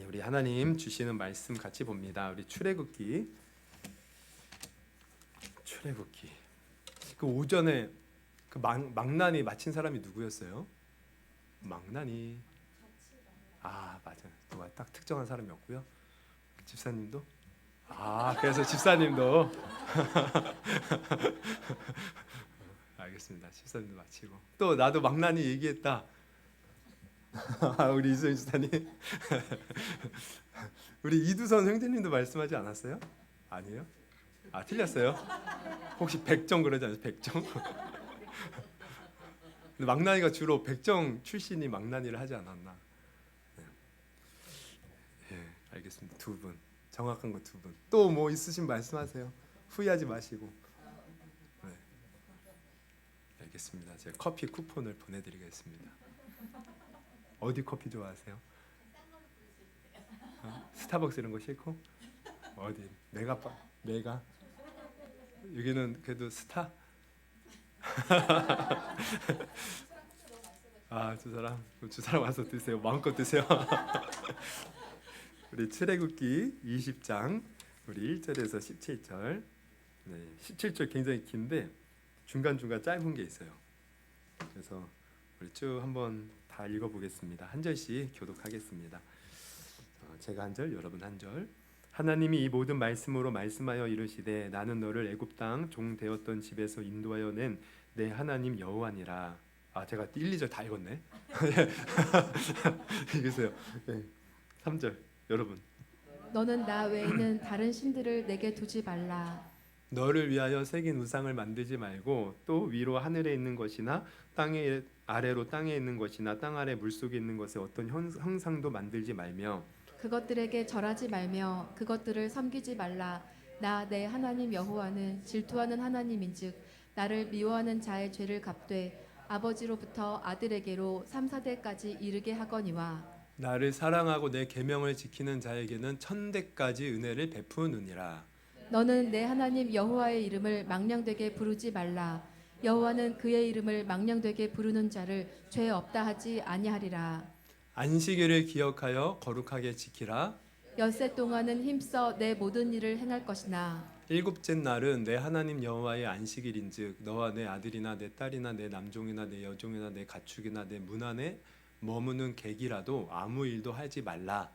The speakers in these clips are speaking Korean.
우리 하나님 주시는 말씀 같이 봅니다. 우리 출애굽기 그 오전에 그 망나니 마친 사람이 누구였어요? 망나니 맞아요. 누가 딱 특정한 사람이었고요. 집사님도 그래서 집사님도 알겠습니다. 집사님도 마치고 또 나도 망나니 얘기했다. 우리 이수연 집사님 우리 이두선 형제님도 말씀하지 않았어요? 아니에요? 틀렸어요? 혹시 백정 그러지 않아요? 백정? 근데 망나니가 주로 백정 출신이 망나니를 하지 않았나? 네, 알겠습니다. 두 분, 정확한 거 두 분. 또 뭐 있으신 말씀하세요. 후회하지 마시고. 네, 알겠습니다. 제가 커피 쿠폰을 보내드리겠습니다. 어디 커피 좋아하세요? 스타벅스 이런 거 싫고? 어디? 메가? 여기는 그래도 스타? 두 사람 와서 드세요. 마음껏 드세요. 우리 출애굽기 20장 우리 1절에서 17절. 네, 17절 굉장히 긴데 중간중간 짧은 게 있어요. 그래서 우리 쭉 한번 다 읽어보겠습니다. 한 절씩 교독하겠습니다. 제가 한 절, 여러분 한 절. 하나님이 이 모든 말씀으로 말씀하여 이르시되 나는 너를 애굽 땅 종 되었던 집에서 인도하여 낸 내 하나님 여호와니라. 제가 1, 2절 다 읽었네. 읽으세요. 네. 3절 여러분. 너는 나 외에는 다른 신들을 내게 두지 말라. 너를 위하여 새긴 우상을 만들지 말고 또 위로 하늘에 있는 것이나 땅에 아래로 땅에 있는 것이나 땅 아래 물속에 있는 것에 어떤 형상도 만들지 말며 그것들에게 절하지 말며 그것들을 섬기지 말라. 나 내 하나님 여호와는 질투하는 하나님인즉 나를 미워하는 자의 죄를 갚되 아버지로부터 아들에게로 3, 4대까지 이르게 하거니와 나를 사랑하고 내 계명을 지키는 자에게는 1000대까지 은혜를 베푸느니라. 너는 내 하나님 여호와의 이름을 망령되게 부르지 말라. 여호와는 그의 이름을 망령되게 부르는 자를 죄 없다 하지 아니하리라. 안식일을 기억하여 거룩하게 지키라. 엿새 동안은 힘써 내 모든 일을 행할 것이나 일곱째 날은 내 하나님 여호와의 안식일인즉 너와 내 아들이나 내 딸이나 내 남종이나 내 여종이나 내 가축이나 내 문 안에 머무는 객이라도 아무 일도 하지 말라.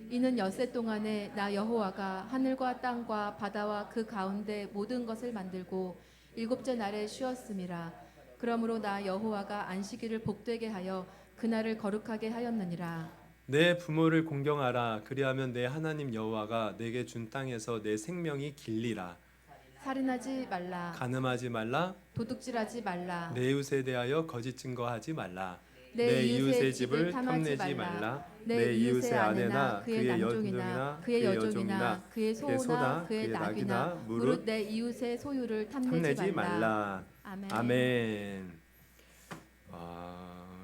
이는 엿새 동안에 나 여호와가 하늘과 땅과 바다와 그 가운데 모든 것을 만들고 일곱째 날에 쉬었음이라. 그러므로 나 여호와가 안식일을 복되게 하여 그날을 거룩하게 하였느니라. 내 부모를 공경하라. 그리하면 내 하나님 여호와가 내게 준 땅에서 내 생명이 길리라. 살인하지 말라. 간음하지 말라. 도둑질하지 말라. 내 이웃에 대하여 거짓 증거하지 말라. 내 이웃의 집을 탐하지 말라. 내 이웃의 아내나 그의 남종이나 그의 여종이나 그의 소나 그의 낙이나 무릇 내 이웃의 소유를 탐내지 말라. 아멘. 아멘.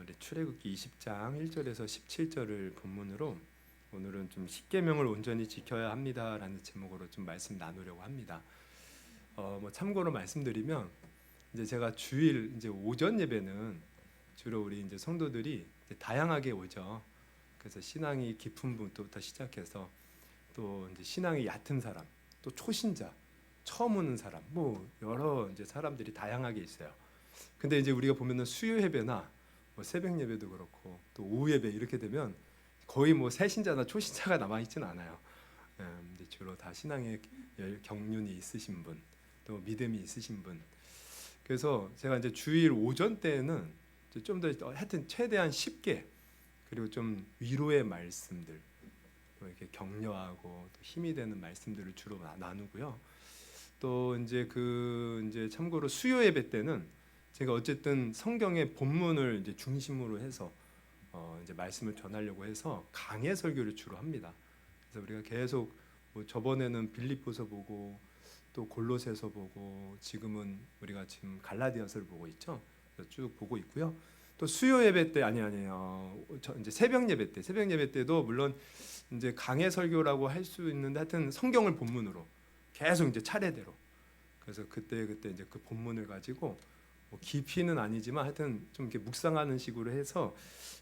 우리 출애굽기 20장 1절에서 17절을 본문으로 오늘은 좀 십계명을 온전히 지켜야 합니다라는 제목으로 좀 말씀 나누려고 합니다. 참고로 말씀드리면 이제 제가 주일 이제 오전 예배는 주로 우리 이제 성도들이 이제 다양하게 오죠. 그래서 신앙이 깊은 분부터 시작해서 또 이제 신앙이 얕은 사람, 또 초신자, 처음 오는 사람, 뭐 여러 이제 사람들이 다양하게 있어요. 근데 이제 우리가 보면은 수요 예배나 뭐 새벽 예배도 그렇고 또 오후 예배 이렇게 되면 거의 뭐 새신자나 초신자가 남아 있지는 않아요. 이제 주로 다 신앙의 경륜이 있으신 분, 또 믿음이 있으신 분. 그래서 제가 이제 주일 오전 때는 좀 더 하여튼 최대한 쉽게 그리고 좀 위로의 말씀들, 또 이렇게 격려하고 또 힘이 되는 말씀들을 주로 나누고요. 또 이제 이제 참고로 수요 예배 때는 제가 어쨌든 성경의 본문을 이제 중심으로 해서 이제 말씀을 전하려고 해서 강해 설교를 주로 합니다. 그래서 우리가 계속 뭐 저번에는 빌립보서 보고 또 골로새서 보고 지금은 우리가 지금 갈라디아서를 보고 있죠. 쭉 보고 있고요. 또 수요 예배 때 이제 새벽 예배 때도 물론 이제 강해 설교라고 할 수 있는데 하여튼 성경을 본문으로 계속 이제 차례대로. 그래서 그때 이제 그 본문을 가지고 뭐 깊이는 아니지만 하여튼 좀 이렇게 묵상하는 식으로 해서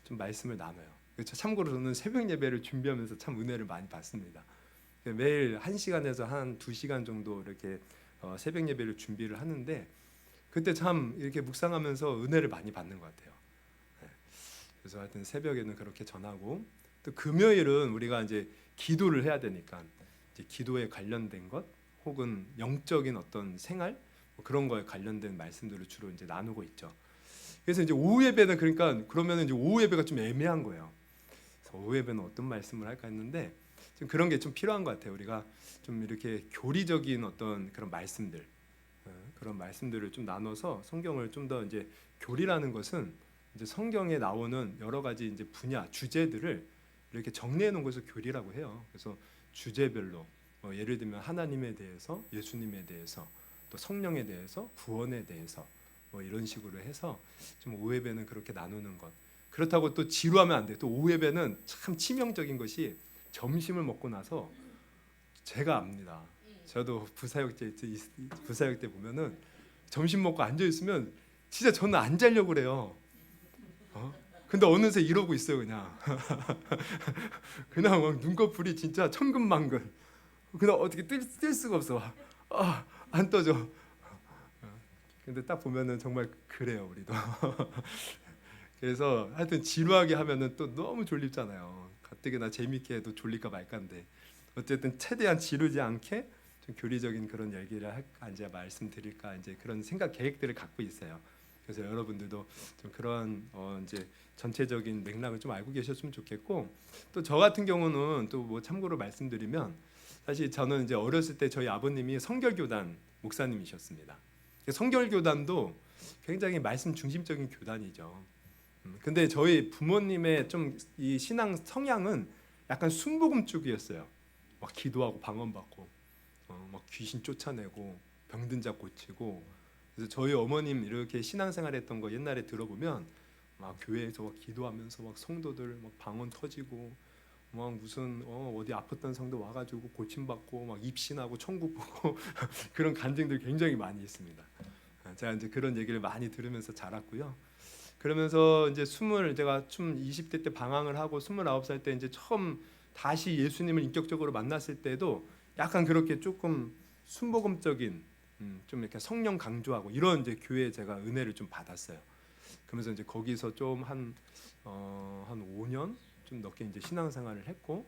좀 말씀을 나눠요. 그렇죠. 참고로 저는 새벽 예배를 준비하면서 참 은혜를 많이 받습니다. 매일 1시간에서 한 2시간 정도 이렇게 새벽 예배를 준비를 하는데 그때 참 이렇게 묵상하면서 은혜를 많이 받는 것 같아요. 네. 그래서 하여튼 새벽에는 그렇게 전하고 또 금요일은 우리가 이제 기도를 해야 되니까 이제 기도에 관련된 것 혹은 영적인 어떤 생활 뭐 그런 거에 관련된 말씀들을 주로 이제 나누고 있죠. 그래서 이제 오후 예배는 그러니까 그러면 이제 오후 예배가 좀 애매한 거예요. 그래서 오후 예배는 어떤 말씀을 할까 했는데 좀 그런 게 좀 필요한 것 같아요. 우리가 좀 이렇게 교리적인 어떤 그런 말씀들 그런 말씀들을 좀 나눠서 성경을 좀 더 이제 교리라는 것은 이제 성경에 나오는 여러 가지 이제 분야 주제들을 이렇게 정리해 놓은 것을 교리라고 해요. 그래서 주제별로 예를 들면 하나님에 대해서, 예수님에 대해서, 또 성령에 대해서, 구원에 대해서 뭐 이런 식으로 해서 좀 오후 예배는 그렇게 나누는 것. 그렇다고 또 지루하면 안 돼. 또 오후 예배는 참 치명적인 것이 점심을 먹고 나서 제가 압니다. 저도 부사역 때 보면은 점심 먹고 앉아 있으면 진짜 저는 안 자려고 그래요. 근데 어느새 이러고 있어요 그냥. 그냥 막 눈꺼풀이 진짜 천근만근. 그냥 어떻게 뜰 수가 없어. 안 떠져. 근데 딱 보면은 정말 그래요 우리도. 그래서 하여튼 지루하게 하면은 또 너무 졸립잖아요. 가뜩이나 재밌게 해도 졸릴까 말까인데 어쨌든 최대한 지루지 않게 좀 교리적인 그런 얘기를 할까 이제 말씀드릴까 이제 그런 생각 계획들을 갖고 있어요. 그래서 여러분들도 좀 그런 이제 전체적인 맥락을 좀 알고 계셨으면 좋겠고 또 저 같은 경우는 또 뭐 참고로 말씀드리면 사실 저는 이제 어렸을 때 저희 아버님이 성결교단 목사님이셨습니다. 성결교단도 굉장히 말씀 중심적인 교단이죠. 근데 저희 부모님의 좀 이 신앙 성향은 약간 순복음 쪽이었어요. 막 기도하고 방언받고 막 귀신 쫓아내고 병든 자 고치고. 그래서 저희 어머님 이렇게 신앙생활했던 거 옛날에 들어보면 막 교회에서 막 기도하면서 막 성도들 막 방언 터지고 막 무슨 어디 아팠던 성도 와가지고 고침받고 막 입신하고 천국 보고 그런 간증들 굉장히 많이 있습니다. 제가 이제 그런 얘기를 많이 들으면서 자랐고요. 그러면서 이제 제가 좀 20대 때 방황을 하고 29살 때 이제 처음 다시 예수님을 인격적으로 만났을 때도 약간 그렇게 조금 순복음적인 좀 이렇게 성령 강조하고 이런 이제 교회에 제가 은혜를 좀 받았어요. 그러면서 이제 거기서 좀 한 5년 좀 넘게 이제 신앙생활을 했고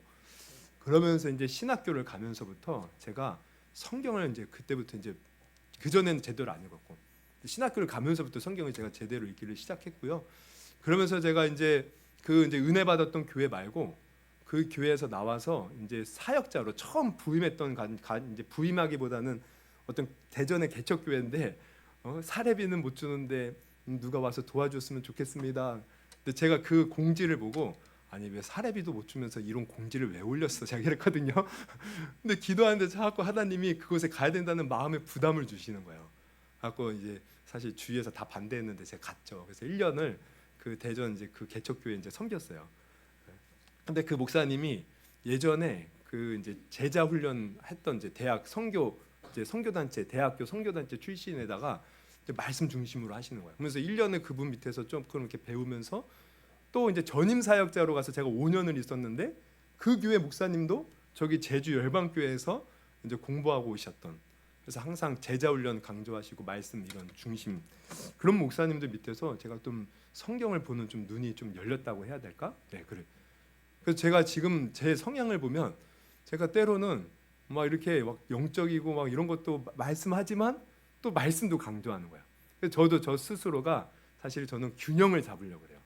그러면서 이제 신학교를 가면서부터 제가 성경을 이제 그때부터 이제 그 전에는 제대로 안 읽었고 신학교를 가면서부터 성경을 제가 제대로 읽기를 시작했고요. 그러면서 제가 이제 이제 은혜 받았던 교회 말고 그 교회에서 나와서 이제 사역자로 처음 부임했던 이제 부임하기보다는 어떤 대전의 개척 교회인데 사례비는 못 주는데 누가 와서 도와줬으면 좋겠습니다. 근데 제가 그 공지를 보고 아니 왜 사례비도 못 주면서 이런 공지를 왜 올렸어? 제가 이랬거든요. 근데 기도하는데 자꾸 하나님이 그곳에 가야 된다는 마음의 부담을 주시는 거예요. 갖고 이제 사실 주위에서 다 반대했는데 제가 갔죠. 그래서 1년을 그 대전 이제 그 개척교회 이제 섬겼어요. 근데 그 목사님이 예전에 그 이제 제자 훈련 했던 이제 대학 선교단체 대학교 선교단체 출신에다가 이제 말씀 중심으로 하시는 거예요. 그래서 1년을 그분 밑에서 좀 그렇게 배우면서 또 이제 전임 사역자로 가서 제가 5년을 있었는데 그 교회 목사님도 저기 제주 열방교회에서 이제 공부하고 오셨던 그래서 항상 제자 훈련 강조하시고 말씀 이런 중심 그런 목사님들 밑에서 제가 좀 성경을 보는 좀 눈이 좀 열렸다고 해야 될까? 네, 그래. 그래서 제가 지금 제 성향을 보면 제가 때로는 막 이렇게 막 영적이고 막 이런 것도 말씀하지만 또 말씀도 강조하는 거예요. 그래서 저도 저 스스로가 사실 저는 균형을 잡으려고 그래요.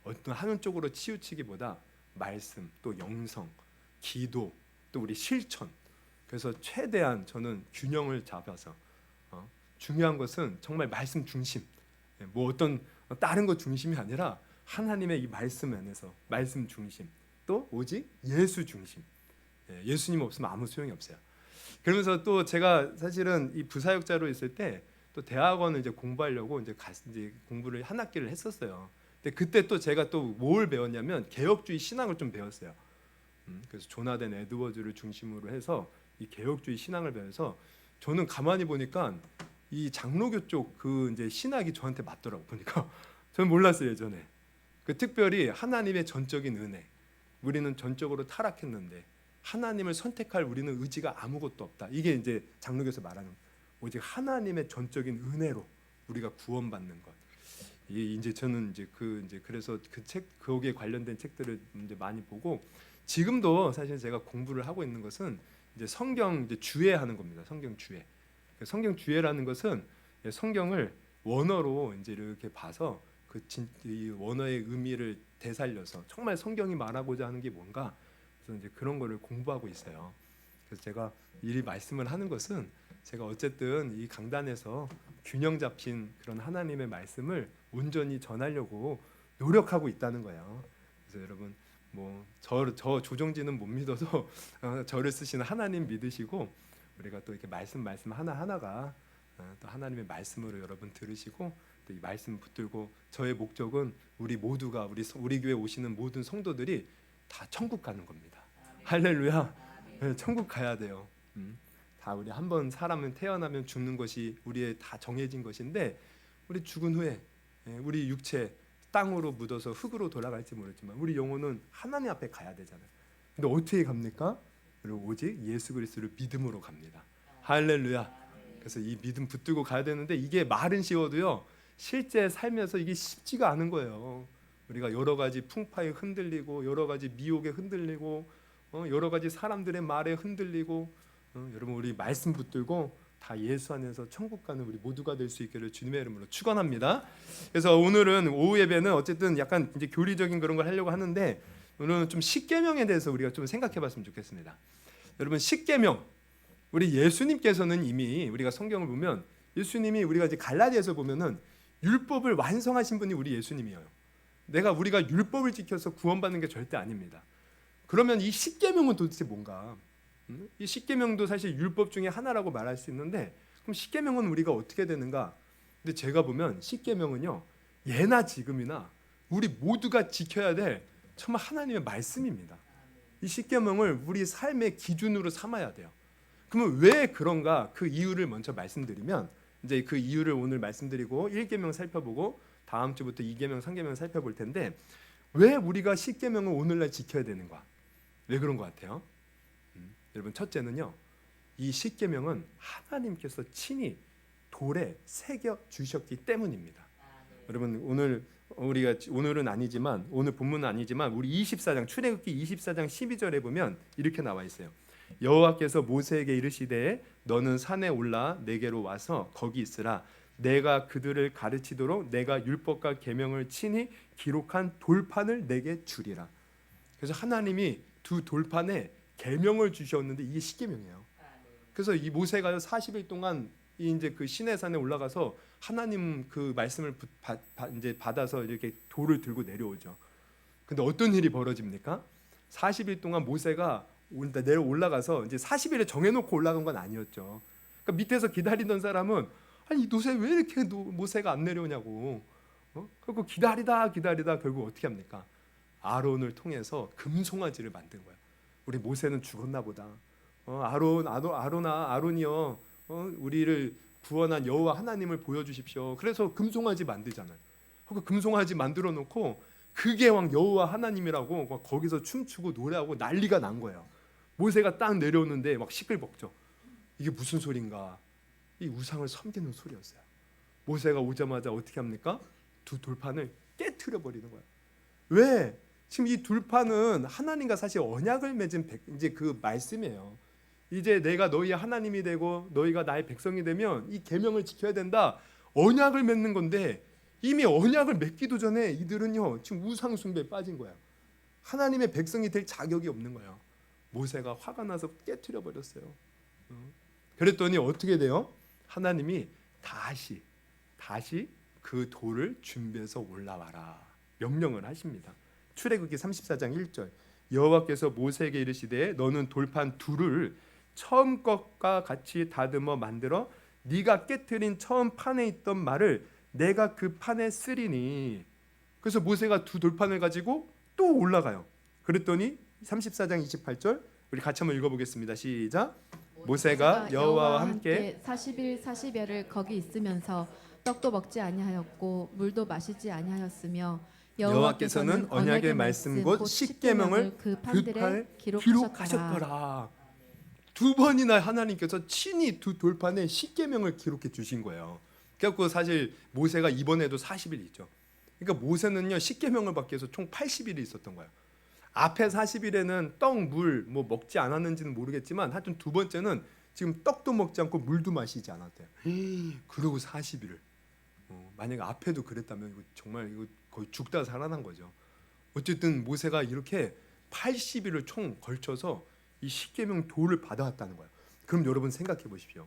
어떤 하는 쪽으로 치우치기보다 말씀 또 영성, 기도 또 우리 실천 그래서 최대한 저는 균형을 잡아서 중요한 것은 정말 말씀 중심 뭐 어떤 다른 것 중심이 아니라 하나님의 이 말씀 안에서 말씀 중심 또 오직 예수 중심 예수님 없으면 아무 소용이 없어요. 그러면서 또 제가 사실은 이 부사역자로 있을 때 또 대학원을 이제 공부하려고 이제 공부를 한 학기를 했었어요. 근데 그때 또 제가 또 뭘 배웠냐면 개혁주의 신앙을 좀 배웠어요. 그래서 조나단 에드워즈를 중심으로 해서 이 개혁주의 신앙을 배워서 저는 가만히 보니까 이 장로교 쪽 그 이제 신학이 저한테 맞더라고 보니까 저는 몰랐어요 예전에. 그 특별히 하나님의 전적인 은혜. 우리는 전적으로 타락했는데 하나님을 선택할 우리는 의지가 아무것도 없다. 이게 이제 장로교에서 말하는 오직 하나님의 전적인 은혜로 우리가 구원받는 것. 이게 이제 저는 이제 그래서 그 책 거기에 관련된 책들을 이제 많이 보고 지금도 사실 제가 공부를 하고 있는 것은 이제 성경 이제 주해하는 겁니다. 성경 주해. 성경 주해라는 것은 성경을 원어로 이제 이렇게 봐서 이 원어의 의미를 되살려서 정말 성경이 말하고자 하는 게 뭔가 그래서 이제 그런 거를 공부하고 있어요. 그래서 제가 이 말씀을 하는 것은 제가 어쨌든 이 강단에서 균형 잡힌 그런 하나님의 말씀을 온전히 전하려고 노력하고 있다는 거예요. 그래서 여러분 뭐 저 조정진은 못 믿어도 저를 쓰시는 하나님 믿으시고 우리가 또 이렇게 말씀 하나 하나가 또 하나님의 말씀으로 여러분 들으시고 또 이 말씀 붙들고 저의 목적은 우리 모두가 우리 교회 오시는 모든 성도들이 다 천국 가는 겁니다. 할렐루야. 네, 천국 가야 돼요. 다 우리 한번 사람은 태어나면 죽는 것이 우리의 다 정해진 것인데 우리 죽은 후에 우리 육체 땅으로 묻어서 흙으로 돌아갈지 모르지만 우리 영혼은 하나님 앞에 가야 되잖아요. 근데 어떻게 갑니까? 오직 예수 그리스도를 믿음으로 갑니다. 할렐루야. 그래서 이 믿음 붙들고 가야 되는데 이게 말은 쉬워도요 실제 삶에서 이게 쉽지가 않은 거예요. 우리가 여러 가지 풍파에 흔들리고 여러 가지 미혹에 흔들리고 여러 가지 사람들의 말에 흔들리고 여러분 우리 말씀 붙들고 다 예수 안에서 천국 가는 우리 모두가 될 수 있기를 주님의 이름으로 축원합니다. 그래서 오늘은 오후 예배는 어쨌든 약간 이제 교리적인 그런 걸 하려고 하는데 오늘은 좀 십계명에 대해서 우리가 좀 생각해봤으면 좋겠습니다. 여러분 십계명 우리 예수님께서는 이미 우리가 성경을 보면 예수님이 우리가 이제 갈라디아서 보면은 율법을 완성하신 분이 우리 예수님이에요. 우리가 율법을 지켜서 구원받는 게 절대 아닙니다. 그러면 이 십계명은 도대체 뭔가? 이 십계명도 사실 율법 중에 하나라고 말할 수 있는데 그럼 십계명은 우리가 어떻게 되는가? 근데 제가 보면 십계명은요 예나 지금이나 우리 모두가 지켜야 될 정말 하나님의 말씀입니다. 이 십계명을 우리 삶의 기준으로 삼아야 돼요. 그러면 왜 그런가? 그 이유를 먼저 말씀드리면 이제 그 이유를 오늘 말씀드리고 1계명 살펴보고 다음 주부터 2계명, 3계명 살펴볼 텐데 왜 우리가 십계명을 오늘날 지켜야 되는가? 왜 그런 것 같아요? 여러분 첫째는요. 이 십계명은 하나님께서 친히 돌에 새겨 주셨기 때문입니다. 여러분 오늘은 아니지만 오늘 본문은 아니지만 우리 24장 출애굽기 24장 12절에 보면 이렇게 나와 있어요. 여호와께서 모세에게 이르시되 너는 산에 올라 내게로 와서 거기 있으라. 내가 그들을 가르치도록 내가 율법과 계명을 친히 기록한 돌판을 내게 주리라. 그래서 하나님이 두 돌판에 계명을 주셨는데 이게 십계명이에요. 그래서 이 모세가 40일 동안 이제 그 시내산에 올라가서 하나님 그 말씀을 이제 받아서 이렇게 돌을 들고 내려오죠. 근데 어떤 일이 벌어집니까? 40일 동안 모세가 내려 올라가서 이제 40일에 정해놓고 올라간 건 아니었죠. 그러니까 밑에서 기다리던 사람은 아니 모세 왜 이렇게 모세가 안 내려오냐고. 그리고 기다리다 결국 어떻게 합니까? 아론을 통해서 금송아지를 만든 거야. 우리 모세는 죽었나 보다. 아론이여, 우리를 구원한 여호와 하나님을 보여주십시오. 그래서 금송아지 만들잖아요. 그 금송아지 만들어 놓고 그게 왕 여호와 하나님이라고 막 거기서 춤추고 노래하고 난리가 난 거예요. 모세가 딱 내려오는데 막 시끌벅적. 이게 무슨 소린가? 이 우상을 섬기는 소리였어요. 모세가 오자마자 어떻게 합니까? 두 돌판을 깨트려 버리는 거예요. 왜? 지금 이 돌판은 하나님과 사실 언약을 맺은 이제 그 말씀이에요. 이제 내가 너희의 하나님이 되고 너희가 나의 백성이 되면 이 계명을 지켜야 된다. 언약을 맺는 건데 이미 언약을 맺기도 전에 이들은요 지금 우상 숭배에 빠진 거예요. 하나님의 백성이 될 자격이 없는 거예요. 모세가 화가 나서 깨트려 버렸어요. 그랬더니 어떻게 돼요? 하나님이 다시 그 돌을 준비해서 올라와라 명령을 하십니다. 출애굽기 34장 1절 여호와께서 모세에게 이르시되 너는 돌판 둘을 처음 것과 같이 다듬어 만들어 네가 깨트린 처음 판에 있던 말을 내가 그 판에 쓰리니. 그래서 모세가 두 돌판을 가지고 또 올라가요. 그랬더니 34장 28절 우리 같이 한번 읽어보겠습니다. 시작. 모세가 여호와와 함께 40일 40여를 거기 있으면서 떡도 먹지 아니하였고 물도 마시지 아니하였으며 여호와께서는 언약의 말씀 곧 십계명을 그 판들에 판들에 기록하셨더라. 기록하셨더라. 두 번이나 하나님께서 친히 두 돌판에 십계명을 기록해 주신 거예요. 그래갖고 사실 모세가 이번에도 40일 있죠. 그러니까 모세는요 십계명을 받기 위해서 총 80일이 있었던 거예요. 앞에 40일에는 떡, 물 뭐 먹지 않았는지는 모르겠지만 하여튼 두 번째는 지금 떡도 먹지 않고 물도 마시지 않았대요. 그러고 40일을 만약에 앞에도 그랬다면 이거 정말 이거 거의 죽다 살아난 거죠. 어쨌든 모세가 이렇게 80일을 총 걸쳐서 이 십계명 도를 받아왔다는 거예요. 그럼 여러분 생각해 보십시오.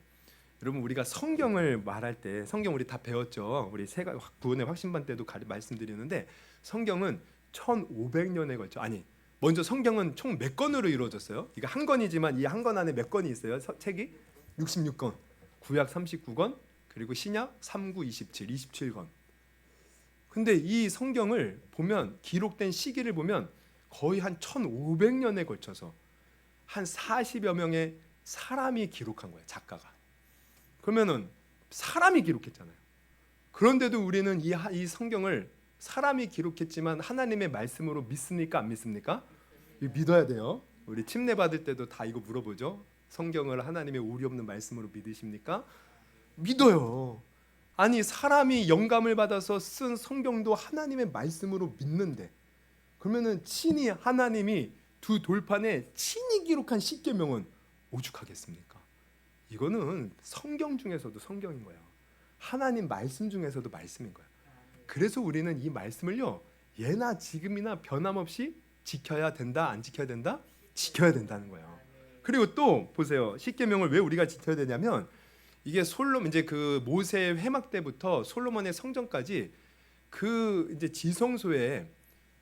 여러분 우리가 성경을 말할 때 성경 우리 다 배웠죠. 우리 구원의 확신반 때도 말씀드리는데 성경은 1500년에 걸쳐 먼저 성경은 총 몇 권으로 이루어졌어요? 이거 한 권이지만 이 한 권 안에 몇 권이 있어요? 책이 66권, 구약 39권, 그리고 신약 39, 27, 27권. 근데 이 성경을 보면 기록된 시기를 보면 거의 한 1500년에 걸쳐서 한 40여 명의 사람이 기록한 거예요. 작가가. 그러면은 사람이 기록했잖아요. 그런데도 우리는 이 성경을 사람이 기록했지만 하나님의 말씀으로 믿습니까? 안 믿습니까? 이거 믿어야 돼요. 우리 침례 받을 때도 다 이거 물어보죠. 성경을 하나님의 오류 없는 말씀으로 믿으십니까? 믿어요. 아니 사람이 영감을 받아서 쓴 성경도 하나님의 말씀으로 믿는데 그러면은 친히 하나님이 두 돌판에 친히 기록한 십계명은 오죽하겠습니까? 이거는 성경 중에서도 성경인 거예요. 하나님 말씀 중에서도 말씀인 거예요. 그래서 우리는 이 말씀을요 예나 지금이나 변함없이 지켜야 된다, 안 지켜야 된다? 지켜야 된다는 거예요. 그리고 또 보세요. 십계명을 왜 우리가 지켜야 되냐면 이게 이제 그 모세의 회막 때부터 솔로몬의 성전까지 그 이제 지성소에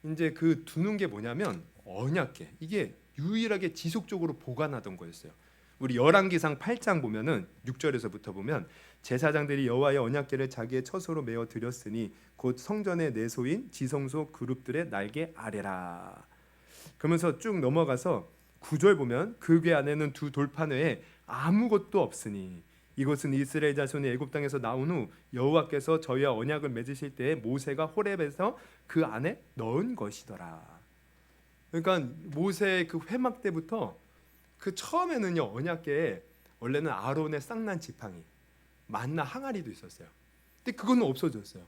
이제 그 두는 게 뭐냐면 언약궤. 이게 유일하게 지속적으로 보관하던 거였어요. 우리 열왕기상 8장 보면은 6절에서부터 보면 제사장들이 여호와의 언약궤를 자기의 처소로 메어 드렸으니 곧 성전의 내소인 지성소 그룹들의 날개 아래라. 그러면서 쭉 넘어가서 9절 보면 그 궤 안에는 두 돌판 외에 아무것도 없으니 이것은 이스라엘 자손이 애굽 땅에서 나온 후 여호와께서 저희와 언약을 맺으실 때에 모세가 호렙에서 그 안에 넣은 것이더라. 그러니까 모세의 그 회막 때부터 그 처음에는요 언약궤에 원래는 아론의 쌍난 지팡이, 만나 항아리도 있었어요. 근데 그거는 없어졌어요.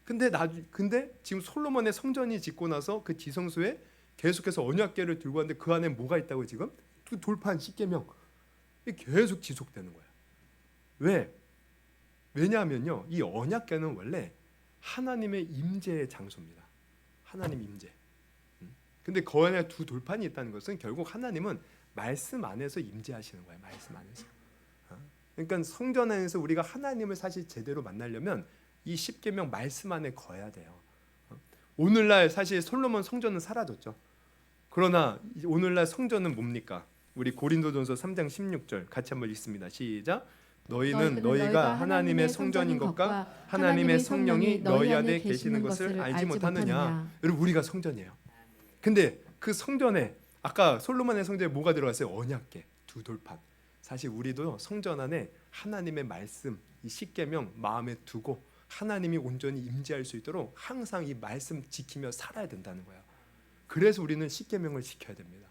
근데 지금 솔로몬의 성전이 짓고 나서 그 지성소에 계속해서 언약궤를 들고 왔는데 그 안에 뭐가 있다고 지금? 그 돌판 십계명 계속 지속되는 거예요. 왜? 왜냐하면요 이 언약궤는 원래 하나님의 임재의 장소입니다. 하나님 임재. 근데 그 안에 두 돌판이 있다는 것은 결국 하나님은 말씀 안에서 임재하시는 거예요. 말씀 안에서. 그러니까 성전 안에서 우리가 하나님을 사실 제대로 만나려면 이 십계명 말씀 안에 거해야 돼요. 오늘날 사실 솔로몬 성전은 사라졌죠. 그러나 오늘날 성전은 뭡니까? 우리 고린도전서 3장 16절 같이 한번 읽습니다. 시작. 너희는 너희가 하나님의 성전인 것과 하나님의 성령이 너희 안에 계시는 것을 알지 못하느냐. 여러분 우리가 성전이에요. 근데 그 성전에 아까 솔로몬의 성전에 뭐가 들어갔어요? 언약궤 두 돌판. 사실 우리도 성전 안에 하나님의 말씀 이 십계명 마음에 두고 하나님이 온전히 임재할 수 있도록 항상 이 말씀 지키며 살아야 된다는 거예요. 그래서 우리는 십계명을 지켜야 됩니다.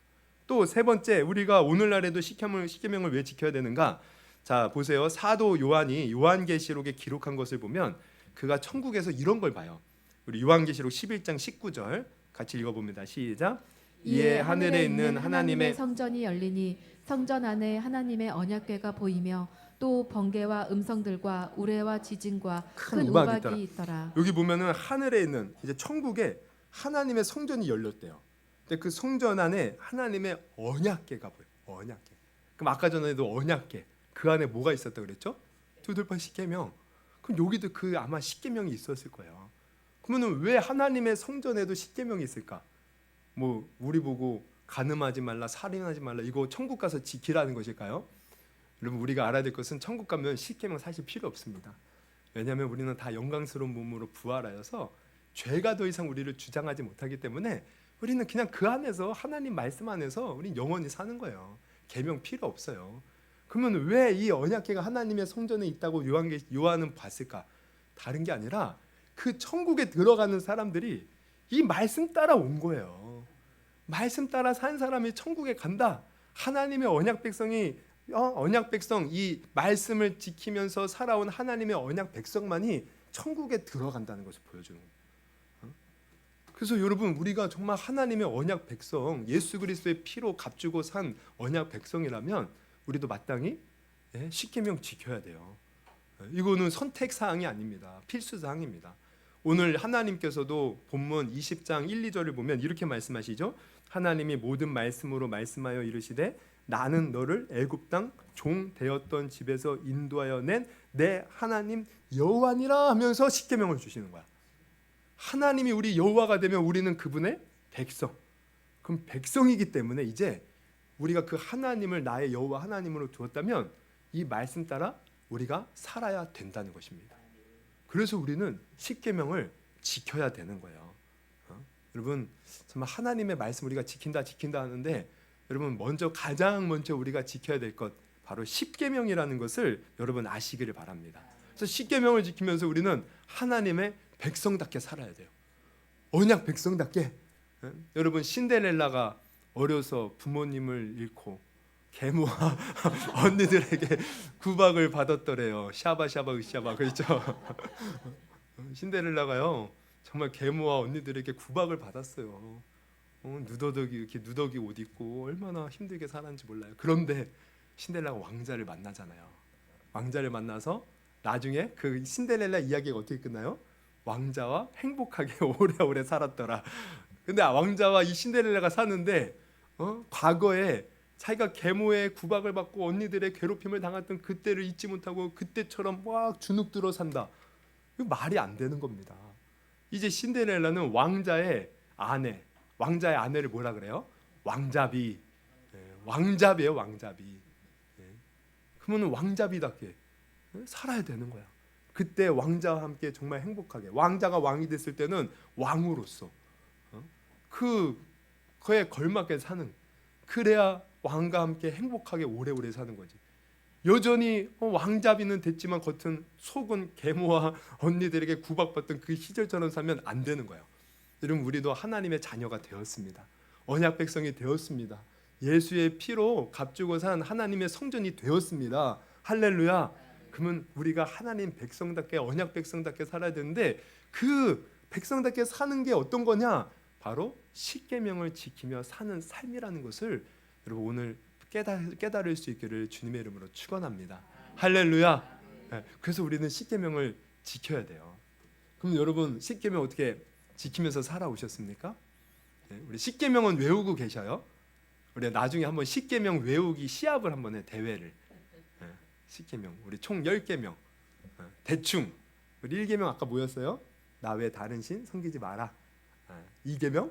또 세 번째 우리가 오늘날에도 십계명을 왜 지켜야 되는가? 자 보세요. 사도 요한이 요한계시록에 기록한 것을 보면 그가 천국에서 이런 걸 봐요. 우리 요한계시록 11장 19절 같이 읽어봅니다. 시작. 이에 하늘에 있는 하나님의 성전이 열리니 성전 안에 하나님의 언약궤가 보이며 또 번개와 음성들과 우레와 지진과 큰 우박이 있더라. 여기 보면은 하늘에 있는 이제 천국에 하나님의 성전이 열렸대요. 근데 그 성전 안에 하나님의 언약궤가 보여요. 언약궤. 그럼 아까 전에도 언약궤 그 안에 뭐가 있었다 그랬죠? 두 돌판 십계명. 그럼 여기도 그 아마 십계명이 있었을 거예요. 그러면 왜 하나님의 성전에도 십계명이 있을까? 뭐 우리 보고 간음하지 말라, 살인하지 말라 이거 천국 가서 지키라는 것일까요? 여러분 우리가 알아야 될 것은 천국 가면 십계명 사실 필요 없습니다. 왜냐하면 우리는 다 영광스러운 몸으로 부활하여서 죄가 더 이상 우리를 주장하지 못하기 때문에 우리는 그냥 그 안에서 하나님 말씀 안에서 우리는 영원히 사는 거예요. 계명 필요 없어요. 그러면 왜 이 언약궤가 하나님의 성전에 있다고 요한은 봤을까? 다른 게 아니라 그 천국에 들어가는 사람들이 이 말씀 따라 온 거예요. 말씀 따라 산 사람이 천국에 간다. 하나님의 언약 백성이 언약 백성, 이 말씀을 지키면서 살아온 하나님의 언약 백성만이 천국에 들어간다는 것을 보여주는 거예요. 그래서 여러분, 우리가 정말 하나님의 언약 백성, 예수 그리스도의 피로 값주고 산 언약 백성이라면 우리도 마땅히 십계명 지켜야 돼요. 이거는 선택 사항이 아닙니다. 필수 사항입니다. 오늘 하나님께서도 본문 20장 1, 2절을 보면 이렇게 말씀하시죠. 하나님이 모든 말씀으로 말씀하여 이르시되 나는 너를 애굽 땅 종 되었던 집에서 인도하여 낸 내 하나님 여호와니라 하면서 십계명을 주시는 거야. 하나님이 우리 여호와가 되면 우리는 그분의 백성. 그럼 백성이기 때문에 이제 우리가 그 하나님을 나의 여호와 하나님으로 두었다면 이 말씀 따라 우리가 살아야 된다는 것입니다. 그래서 우리는 십계명을 지켜야 되는 거예요. 여러분, 정말 하나님의 말씀 우리가 지킨다 하는데 여러분, 가장 먼저 우리가 지켜야 될 것 바로 십계명이라는 것을 여러분 아시기를 바랍니다. 그래서 십계명을 지키면서 우리는 하나님의 백성답게 살아야 돼요. 언약 백성답게. 여러분, 신데렐라가 어려서 부모님을 잃고 계모와 언니들에게 구박을 받았더래요. 샤바샤바 으샤바, 그렇죠? 신데렐라가요 정말 계모와 언니들에게 구박을 받았어요. 누더기 옷 입고 얼마나 힘들게 살았는지 몰라요. 그런데 신데렐라가 왕자를 만나잖아요. 왕자를 만나서 나중에 그 신데렐라 이야기가 어떻게 끝나요? 왕자와 행복하게 오래오래 살았더라. 근데 왕자와 이 신데렐라가 사는데 과거에 자기가 계모의 구박을 받고 언니들의 괴롭힘을 당했던 그때를 잊지 못하고 그때처럼 막 주눅들어 산다. 이거 말이 안 되는 겁니다. 이제 신데렐라는 왕자의 아내를 뭐라 그래요? 왕자비. 왕자비예요, 왕자비. 그러면 왕자비답게 살아야 되는 거야. 그때 왕자와 함께 정말 행복하게. 왕자가 왕이 됐을 때는 왕으로서 그에 걸맞게 사는, 그래야 왕과 함께 행복하게 오래오래 사는 거지. 여전히 왕자비는 됐지만 겉은 속은 계모와 언니들에게 구박받던 그 시절처럼 살면 안 되는 거예요. 여러분, 우리도 하나님의 자녀가 되었습니다. 언약 백성이 되었습니다. 예수의 피로 값주고 산 하나님의 성전이 되었습니다. 할렐루야. 그러면 우리가 하나님 백성답게, 언약 백성답게 살아야 되는데 그 백성답게 사는 게 어떤 거냐? 바로 십계명을 지키며 사는 삶이라는 것을 여러분 오늘 깨달을 수 있기를 주님의 이름으로 축원합니다. 할렐루야. 그래서 우리는 십계명을 지켜야 돼요. 그럼 여러분, 십계명 어떻게 지키면서 살아오셨습니까? 우리 십계명은 외우고 계셔요? 우리 나중에 한번 십계명 외우기 시합을 한번 해, 대회를. 십계명 우리 총 10계명 대충. 우리 1계명 아까 뭐였어요? 나 외 다른 신 섬기지 마라. 2계명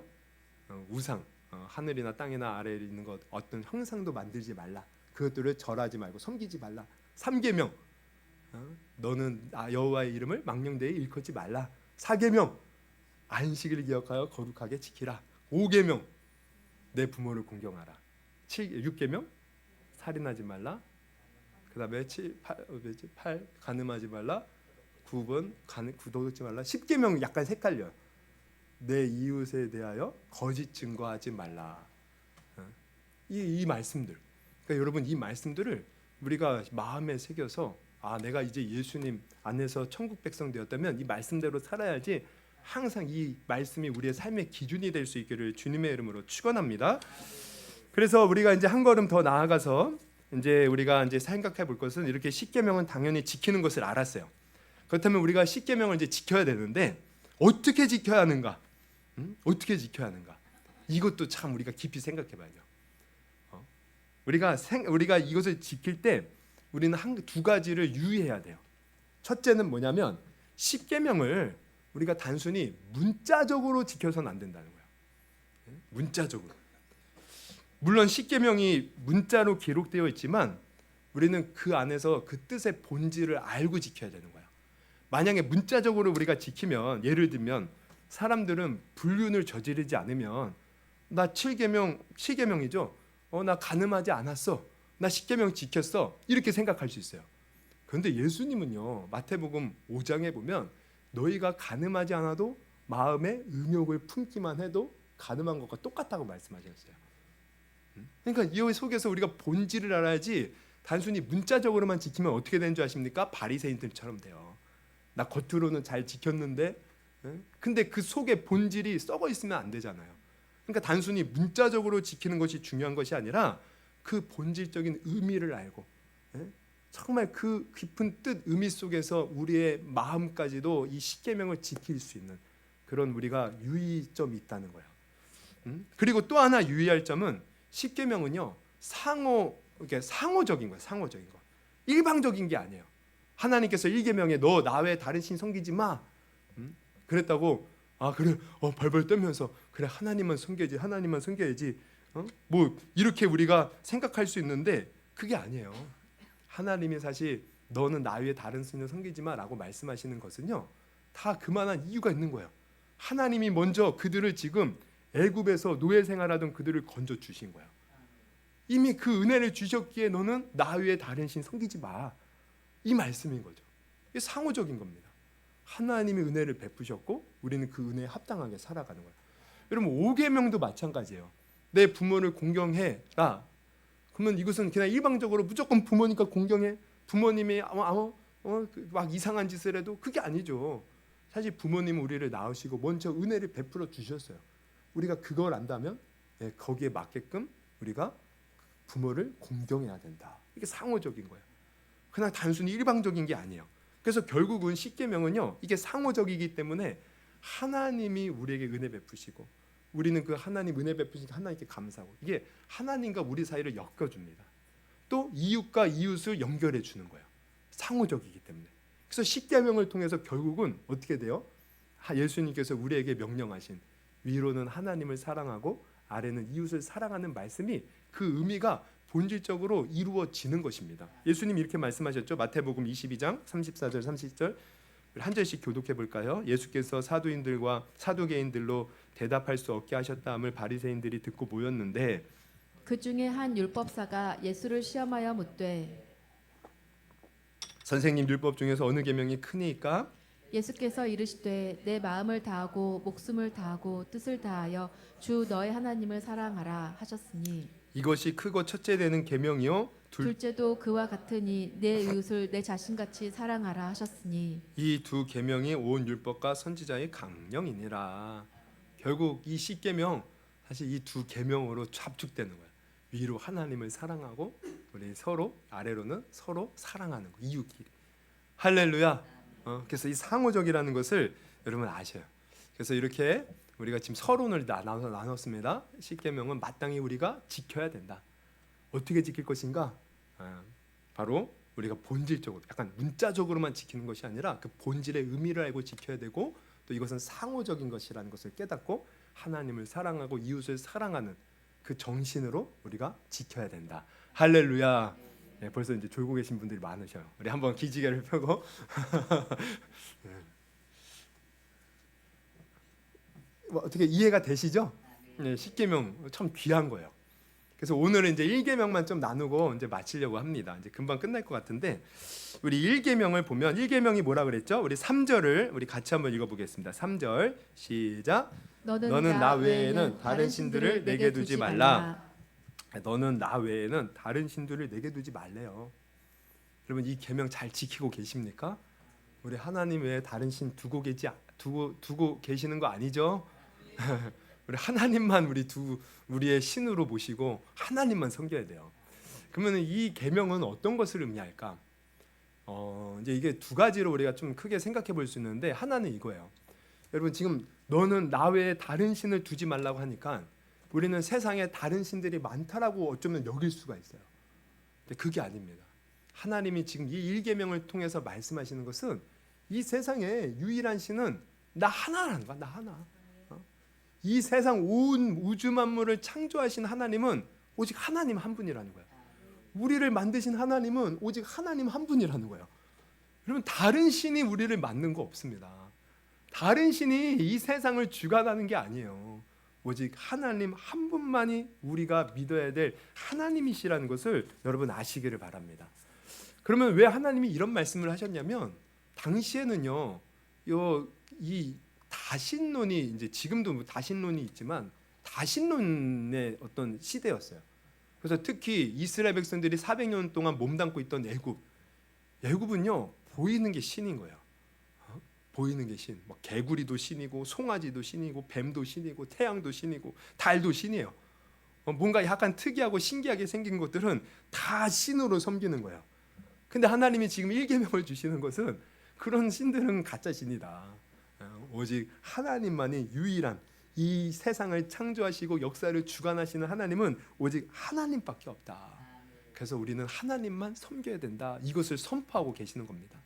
우상, 하늘이나 땅이나 아래에 있는 것 어떤 형상도 만들지 말라. 그것들을 절하지 말고 섬기지 말라. 3계명 너는 여호와의 이름을 망령되이 일컫지 말라. 4계명 안식일을 기억하여 거룩하게 지키라. 5계명 내 부모를 공경하라. 6계명 살인하지 말라. 그 다음에 8 간음하지 말라. 9번 구도하지 말라. 10계명 약간 헷갈려요. 내 이웃에 대하여 거짓 증거하지 말라. 이 말씀들. 그러니까 여러분, 이 말씀들을 우리가 마음에 새겨서 내가 이제 예수님 안에서 천국 백성 되었다면 이 말씀대로 살아야지, 항상 이 말씀이 우리의 삶의 기준이 될 수 있기를 주님의 이름으로 축원합니다. 그래서 우리가 이제 한 걸음 더 나아가서 이제 우리가 이제 생각해 볼 것은, 이렇게 십계명은 당연히 지키는 것을 알았어요. 그렇다면 우리가 십계명을 이제 지켜야 되는데 어떻게 지켜야 하는가? 어떻게 지켜야 하는가? 이것도 참 우리가 깊이 생각해 봐야죠. 우리가 이것을 지킬 때 우리는 두 가지를 유의해야 돼요. 첫째는 뭐냐면 십계명을 우리가 단순히 문자적으로 지켜서는 안 된다는 거예요. 문자적으로. 물론 십계명이 문자로 기록되어 있지만 우리는 그 안에서 그 뜻의 본질을 알고 지켜야 되는 거야. 만약에 문자적으로 우리가 지키면, 예를 들면 사람들은 불륜을 저지르지 않으면 나 7계명이죠. 나 간음하지 않았어. 나 10계명 지켰어. 이렇게 생각할 수 있어요. 그런데 예수님은요, 마태복음 5장에 보면 너희가 가늠하지 않아도 마음에 음욕을 품기만 해도 가늠한 것과 똑같다고 말씀하셨어요. 그러니까 이 속에서 우리가 본질을 알아야지 단순히 문자적으로만 지키면 어떻게 되는 줄 아십니까? 바리새인들처럼 돼요. 나 겉으로는 잘 지켰는데 근데 그 속에 본질이 썩어 있으면 안 되잖아요. 그러니까 단순히 문자적으로 지키는 것이 중요한 것이 아니라 그 본질적인 의미를 알고 정말 그 깊은 뜻 의미 속에서 우리의 마음까지도 이 십계명을 지킬 수 있는 그런 우리가 유의점이 있다는 거예요. 그리고 또 하나 유의할 점은 십계명은요 이게 상호적인 거예요. 상호적인 거. 일방적인 게 아니에요. 하나님께서 1계명에 너 나 외에 다른 신 섬기지 마. 그랬다고 그래 벌벌 떨면서 그래 하나님만 섬겨야지 하나님만 섬겨야지 뭐 이렇게 우리가 생각할 수 있는데 그게 아니에요. 하나님이 사실 너는 나 위에 다른 신을 섬기지 마라고 말씀하시는 것은요 다 그만한 이유가 있는 거예요. 하나님이 먼저 그들을 지금 애굽에서 노예 생활하던 그들을 건져 주신 거예요. 이미 그 은혜를 주셨기에 너는 나 위에 다른 신 섬기지 마. 이 말씀인 거죠. 이게 상호적인 겁니다. 하나님이 은혜를 베푸셨고 우리는 그 은혜에 합당하게 살아가는 거예요. 여러분 5계명도 마찬가지예요. 내 부모를 공경해라. 그러면 이것은 그냥 일방적으로 무조건 부모니까 공경해. 부모님이 막 이상한 짓을 해도 그게 아니죠. 사실 부모님은 우리를 낳으시고 먼저 은혜를 베풀어 주셨어요. 우리가 그걸 안다면 거기에 맞게끔 우리가 부모를 공경해야 된다. 이게 상호적인 거예요. 그냥 단순히 일방적인 게 아니에요. 그래서 결국은 십계명은요 이게 상호적이기 때문에 하나님이 우리에게 은혜 베푸시고 우리는 그 하나님 은혜 베푸시니까 하나님께 감사하고 이게 하나님과 우리 사이를 엮어줍니다. 또 이웃과 이웃을 연결해 주는 거예요. 상호적이기 때문에. 그래서 십계명을 통해서 결국은 어떻게 돼요? 예수님께서 우리에게 명령하신 위로는 하나님을 사랑하고 아래는 이웃을 사랑하는 말씀이 그 의미가 본질적으로 이루어지는 것입니다. 예수님이 이렇게 말씀하셨죠. 마태복음 22장 34절 30절 한 절씩 교독해 볼까요? 예수께서 사두인들과 사두개인들로 대답할 수 없게 하셨다 함을 바리새인들이 듣고 모였는데 그 중에 한 율법사가 예수를 시험하여 묻되 선생님 율법 중에서 어느 계명이 크니까? 예수께서 이르시되 내 마음을 다하고 목숨을 다하고 뜻을 다하여 주 너의 하나님을 사랑하라 하셨으니 이것이 크고 첫째 되는 계명이요 둘째도 그와 같으니 내 이웃을 내 자신같이 사랑하라 하셨으니 이 두 계명이 온 율법과 선지자의 강령이니라. 결국 이 십계명 사실 이 두 계명으로 압축되는 거예요. 위로 하나님을 사랑하고 우리 서로 아래로는 서로 사랑하는 거 이웃끼리. 할렐루야. 그래서 이 상호적이라는 것을 여러분 아셔요. 그래서 이렇게 우리가 지금 서론을 나눴습니다. 십계명은 마땅히 우리가 지켜야 된다. 어떻게 지킬 것인가? 바로 우리가 본질적으로 약간 문자적으로만 지키는 것이 아니라 그 본질의 의미를 알고 지켜야 되고 또 이것은 상호적인 것이라는 것을 깨닫고 하나님을 사랑하고 이웃을 사랑하는 그 정신으로 우리가 지켜야 된다. 할렐루야. 벌써 이제 졸고 계신 분들이 많으셔요. 우리 한번 기지개를 펴고 어떻게 이해가 되시죠? 십계명 참 귀한 거예요. 그래서 오늘은 이제 1계명만 좀 나누고 이제 마치려고 합니다. 이제 금방 끝날 것 같은데 우리 1계명을 보면 1계명이 뭐라 그랬죠? 우리 3절을 우리 같이 한번 읽어보겠습니다. 3절 시작. 너는 나 외에는 다른 신들을 내게 두지 말라. 너는 나 외에는 다른 신들을 내게 두지 말래요. 여러분 이 계명 잘 지키고 계십니까? 우리 하나님 외에 다른 신 두고 계시는 거 아니죠? 우리 하나님만 우리의 신으로 모시고 하나님만 섬겨야 돼요. 그러면 이 계명은 어떤 것을 의미할까? 이제 이게 두 가지로 우리가 좀 크게 생각해 볼 수 있는데 하나는 이거예요. 여러분 지금 너는 나 외에 다른 신을 두지 말라고 하니까 우리는 세상에 다른 신들이 많다라고 어쩌면 여길 수가 있어요. 근데 그게 아닙니다. 하나님이 지금 이 1계명을 통해서 말씀하시는 것은 이 세상에 유일한 신은 나 하나라는 거야. 나 하나. 이 세상 온 우주 만물을 창조하신 하나님은 오직 하나님 한 분이라는 거예요. 우리를 만드신 하나님은 오직 하나님 한 분이라는 거예요. 여러분 다른 신이 우리를 만든 거 없습니다. 다른 신이 이 세상을 주관하는 게 아니에요. 오직 하나님 한 분만이 우리가 믿어야 될 하나님이시라는 것을 여러분 아시기를 바랍니다. 그러면 왜 하나님이 이런 말씀을 하셨냐면 당시에는요 이 다신론이 이제 지금도 뭐 다신론이 있지만 다신론의 어떤 시대였어요. 그래서 특히 이스라엘 백성들이 400년 동안 몸담고 있던 애굽은요 보이는 게 신인 거예요. 보이는 게 신. 막 개구리도 신이고 송아지도 신이고 뱀도 신이고 태양도 신이고 달도 신이에요. 뭔가 약간 특이하고 신기하게 생긴 것들은 다 신으로 섬기는 거예요. 근데 하나님이 지금 일계명을 주시는 것은 그런 신들은 가짜 신이다. 오직 하나님만이 유일한 이 세상을 창조하시고 역사를 주관하시는 하나님은 오직 하나님밖에 없다. 그래서 우리는 하나님만 섬겨야 된다. 이것을 선포하고 계시는 겁니다.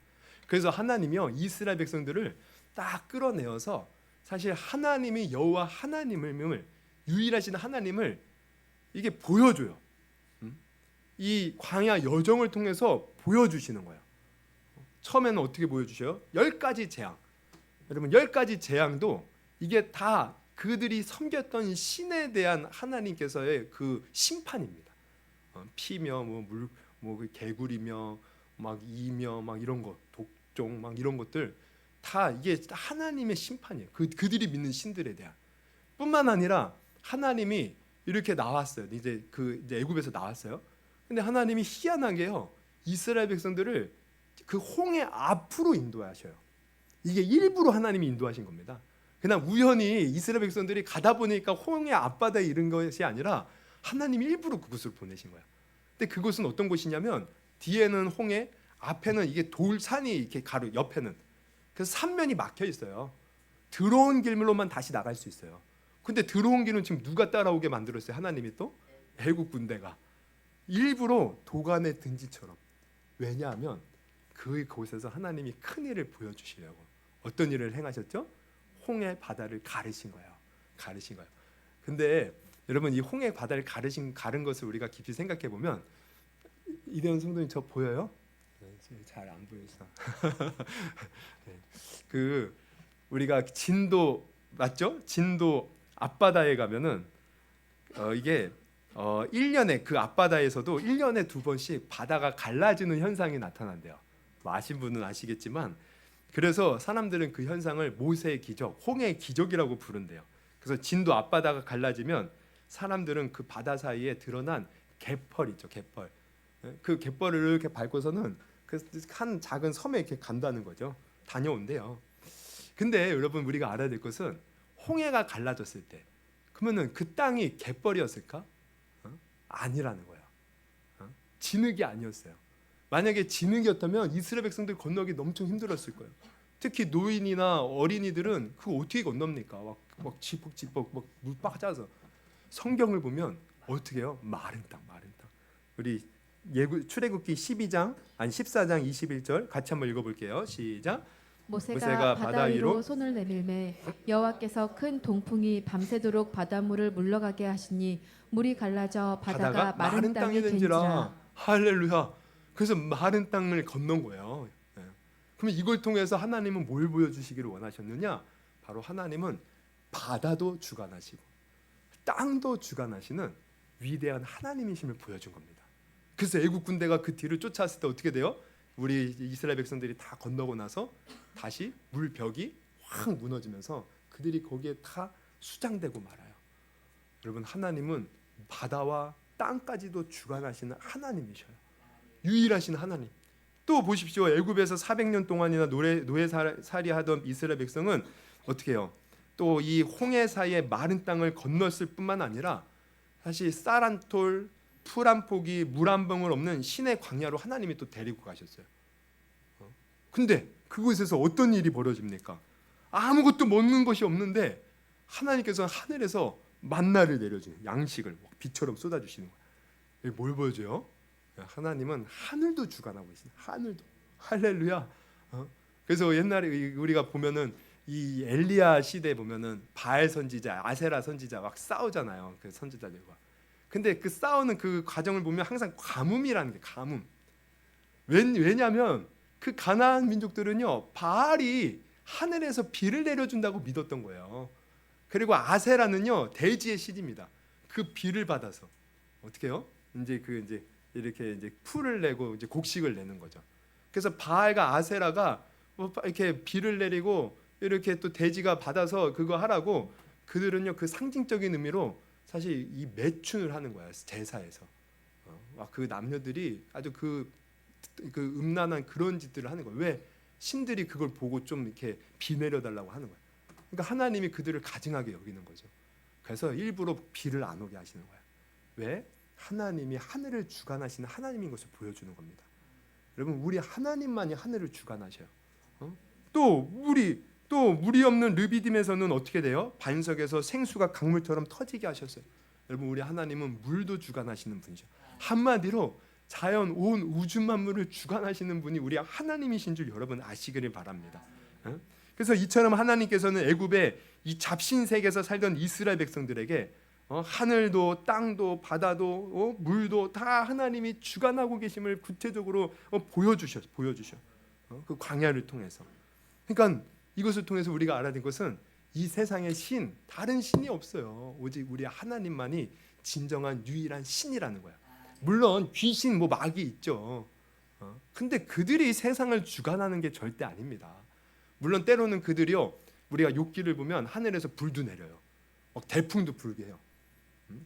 그래서 하나님이요 이스라엘 백성들을 딱 끌어내어서 사실 하나님이 여호와 하나님을 유일하신 하나님을 이게 보여줘요. 이 광야 여정을 통해서 보여주시는 거예요. 처음에는 어떻게 보여주셔요? 10가지 재앙. 여러분 10가지 재앙도 이게 다 그들이 섬겼던 신에 대한 하나님께서의 그 심판입니다. 피며 뭐 개구리며 막 이며 막 이런 것, 독종 막 이런 것들 다 이게 하나님의 심판이에요. 그들이 믿는 신들에 대한. 뿐만 아니라 하나님이 이렇게 나왔어요. 이제 애굽에서 나왔어요. 근데 하나님이 희한하게요. 이스라엘 백성들을 그 홍해 앞으로 인도하셔요. 이게 일부러 하나님이 인도하신 겁니다. 그냥 우연히 이스라엘 백성들이 가다 보니까 홍해 앞바다에 이른 것이 아니라 하나님이 일부러 그곳을 보내신 거예요. 근데 그곳은 어떤 곳이냐면 뒤에는 홍해, 앞에는 이게 돌산이 이렇게 가로 옆에는 그래서 삼면이 막혀 있어요. 들어온 길로만 다시 나갈 수 있어요. 근데 들어온 길은 지금 누가 따라오게 만들었어요? 하나님이 또 애국 군대가 일부러 도간의 등지처럼. 왜냐하면 그곳에서 하나님이 큰 일을 보여주시려고 어떤 일을 행하셨죠? 홍해 바다를 가르신 거예요. 가르신 거예요. 근데 여러분 이 홍해 바다를 가른 것을 우리가 깊이 생각해 보면 이대현 성도님 저 보여요? 잘 안 보여서. 그 우리가 진도 맞죠? 진도 앞바다에 가면은 이게 1년에 그 앞바다에서도 1년에 2번씩 바다가 갈라지는 현상이 나타난대요. 뭐 아신 분은 아시겠지만 그래서 사람들은 그 현상을 모세의 기적, 홍해의 기적이라고 부른대요. 그래서 진도 앞바다가 갈라지면 사람들은 그 바다 사이에 드러난 갯벌 있죠, 갯벌. 그 갯벌을 이렇게 밟고서는 그 한 작은 섬에 이렇게 간다는 거죠. 다녀온대요. 근데 여러분 우리가 알아야 될 것은 홍해가 갈라졌을 때 그러면은 그 땅이 갯벌이었을까? 아니라는 거예요. 진흙이 아니었어요. 만약에 진흙이었다면 이스라엘 백성들 건너기 엄청 힘들었을 거예요. 특히 노인이나 어린이들은 그거 어떻게 건넙니까? 막 지벅지벅 막 물빡 짜서. 성경을 보면 어떻게 해요? 마른 땅. 우리 출애굽기 14장 21절 같이 한번 읽어볼게요. 시작. 모세가 바다 위로 손을 내밀매 여호와께서 큰 동풍이 밤새도록 바닷물을 물러가게 하시니 물이 갈라져 바다가 마른 땅이 된지라. 할렐루야. 그래서 마른 땅을 건넌 거예요. 그러면 이걸 통해서 하나님은 뭘 보여주시기를 원하셨느냐? 바로 하나님은 바다도 주관하시고 땅도 주관하시는 위대한 하나님이심을 보여준 겁니다. 그래서 애국 군대가 그 뒤를 쫓아왔을 때 어떻게 돼요? 우리 이스라엘 백성들이 다 건너고 나서 다시 물벽이 확 무너지면서 그들이 거기에 다 수장되고 말아요. 여러분 하나님은 바다와 땅까지도 주관하시는 하나님이셔요. 유일하신 하나님. 또 보십시오. 애굽에서 400년 동안이나 노예살이 하던 이스라엘 백성은 어떻게 해요? 또 이 홍해 사이에 마른 땅을 건넜을 뿐만 아니라 사실 쌀 한 톨, 풀 한 포기, 물 한 방울 없는 신의 광야로 하나님이 또 데리고 가셨어요. 근데 그곳에서 어떤 일이 벌어집니까? 아무것도 먹는 것이 없는데 하나님께서 하늘에서 만나를 내려주는 양식을 비처럼 쏟아주시는 거예요. 뭘 보여줘요? 하나님은 하늘도 주관하고 있습니다. 하늘도. 할렐루야. 그래서 옛날에 우리가 보면은 이 엘리야 시대에 보면은 바알 선지자, 아세라 선지자 막 싸우잖아요. 그 선지자들과. 근데 그 싸우는 그 과정을 보면 항상 가뭄이라는 게 가뭄. 왜냐하면 그 가나안 민족들은요 바알이 하늘에서 비를 내려준다고 믿었던 거예요. 그리고 아세라는요 대지의 신입니다. 그 비를 받아서 어떻게 해요? 이제 이렇게 풀을 내고 이제 곡식을 내는 거죠. 그래서 바알과 아세라가 이렇게 비를 내리고 이렇게 또 대지가 받아서 그거 하라고 그들은요 그 상징적인 의미로 사실 이 매춘을 하는 거야 제사에서. 그 남녀들이 아주 그 음란한 그런 짓들을 하는 거야. 왜? 신들이 그걸 보고 좀 이렇게 비 내려달라고 하는 거야. 그러니까 하나님이 그들을 가증하게 여기는 거죠. 그래서 일부러 비를 안 오게 하시는 거야. 왜? 하나님이 하늘을 주관하시는 하나님인 것을 보여주는 겁니다. 여러분 우리 하나님만이 하늘을 주관하셔요. 또 물이 없는 르비딤에서는 어떻게 돼요? 반석에서 생수가 강물처럼 터지게 하셨어요. 여러분 우리 하나님은 물도 주관하시는 분이죠. 한마디로 자연 온 우주 만물을 주관하시는 분이 우리 하나님이신 줄 여러분 아시기를 바랍니다. 그래서 이처럼 하나님께서는 애굽의 이 잡신 세계에서 살던 이스라엘 백성들에게 하늘도 땅도 바다도 물도 다 하나님이 주관하고 계심을 구체적으로 보여주셔. 그 광야를 통해서. 그러니까 이것을 통해서 우리가 알아야 될 것은 이 세상에 다른 신이 없어요. 오직 우리 하나님만이 진정한 유일한 신이라는 거야. 물론 귀신 마귀 있죠. 근데 그들이 세상을 주관하는 게 절대 아닙니다. 물론 때로는 그들이요 우리가 욥기를 보면 하늘에서 불도 내려요. 대풍도 불게 해요.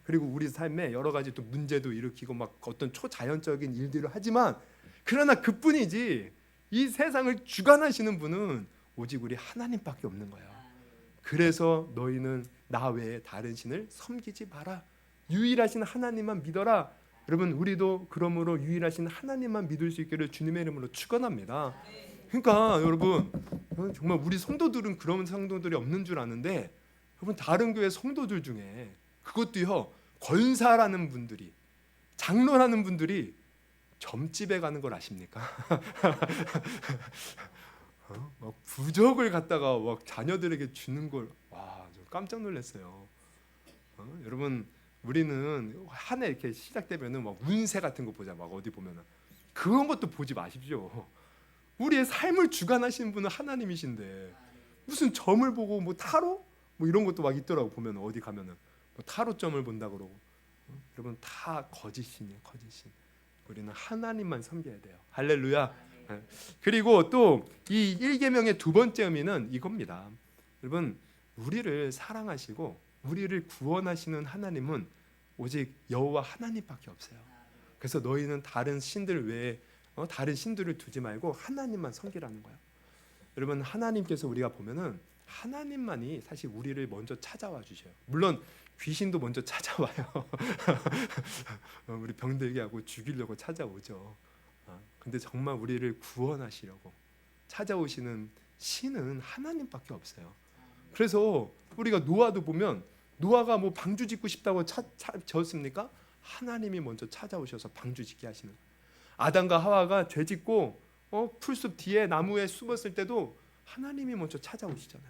그리고 우리 삶에 여러 가지 또 문제도 일으키고 막 어떤 초자연적인 일들을 하지만 그러나 그뿐이지 이 세상을 주관하시는 분은 오직 우리 하나님밖에 없는 거예요. 그래서 너희는 나 외에 다른 신을 섬기지 마라. 유일하신 하나님만 믿어라. 여러분 우리도 그러므로 유일하신 하나님만 믿을 수 있기를 주님의 이름으로 축원합니다. 그러니까 여러분 정말 우리 성도들은 그런 성도들이 없는 줄 아는데 여러분 다른 교회 성도들 중에 그것도요 권사라는 분들이 장로라는 분들이 점집에 가는 걸 아십니까? 막 부적을 갖다가 막 자녀들에게 주는 걸 저 깜짝 놀랐어요. 여러분 우리는 한 해 이렇게 시작되면은 막 운세 같은 거 보자. 막 어디 보면은 그런 것도 보지 마십시오. 우리의 삶을 주관하시는 분은 하나님이신데 무슨 점을 보고 타로 이런 것도 막 있더라고. 보면 어디 가면은 타로점을 본다 그러고. 여러분 다 거짓신이에요. 거짓신. 우리는 하나님만 섬겨야 돼요. 할렐루야. 그리고 또 이 1계명의 두 번째 의미는 이겁니다. 여러분 우리를 사랑하시고 우리를 구원하시는 하나님은 오직 여호와 하나님밖에 없어요. 그래서 너희는 다른 신들 외에 다른 신들을 두지 말고 하나님만 섬기라는 거예요. 여러분 하나님께서 우리가 보면은 하나님만이 사실 우리를 먼저 찾아와 주셔요. 물론 귀신도 먼저 찾아와요. 우리 병들게 하고 죽이려고 찾아오죠. 근데 정말 우리를 구원하시려고 찾아오시는 신은 하나님밖에 없어요. 그래서 우리가 노아도 보면 노아가 방주 짓고 싶다고 지었습니까? 하나님이 먼저 찾아오셔서 방주 짓게 하시는 거예요. 아담과 하와가 죄 짓고 풀숲 뒤에 나무에 숨었을 때도 하나님이 먼저 찾아오시잖아요.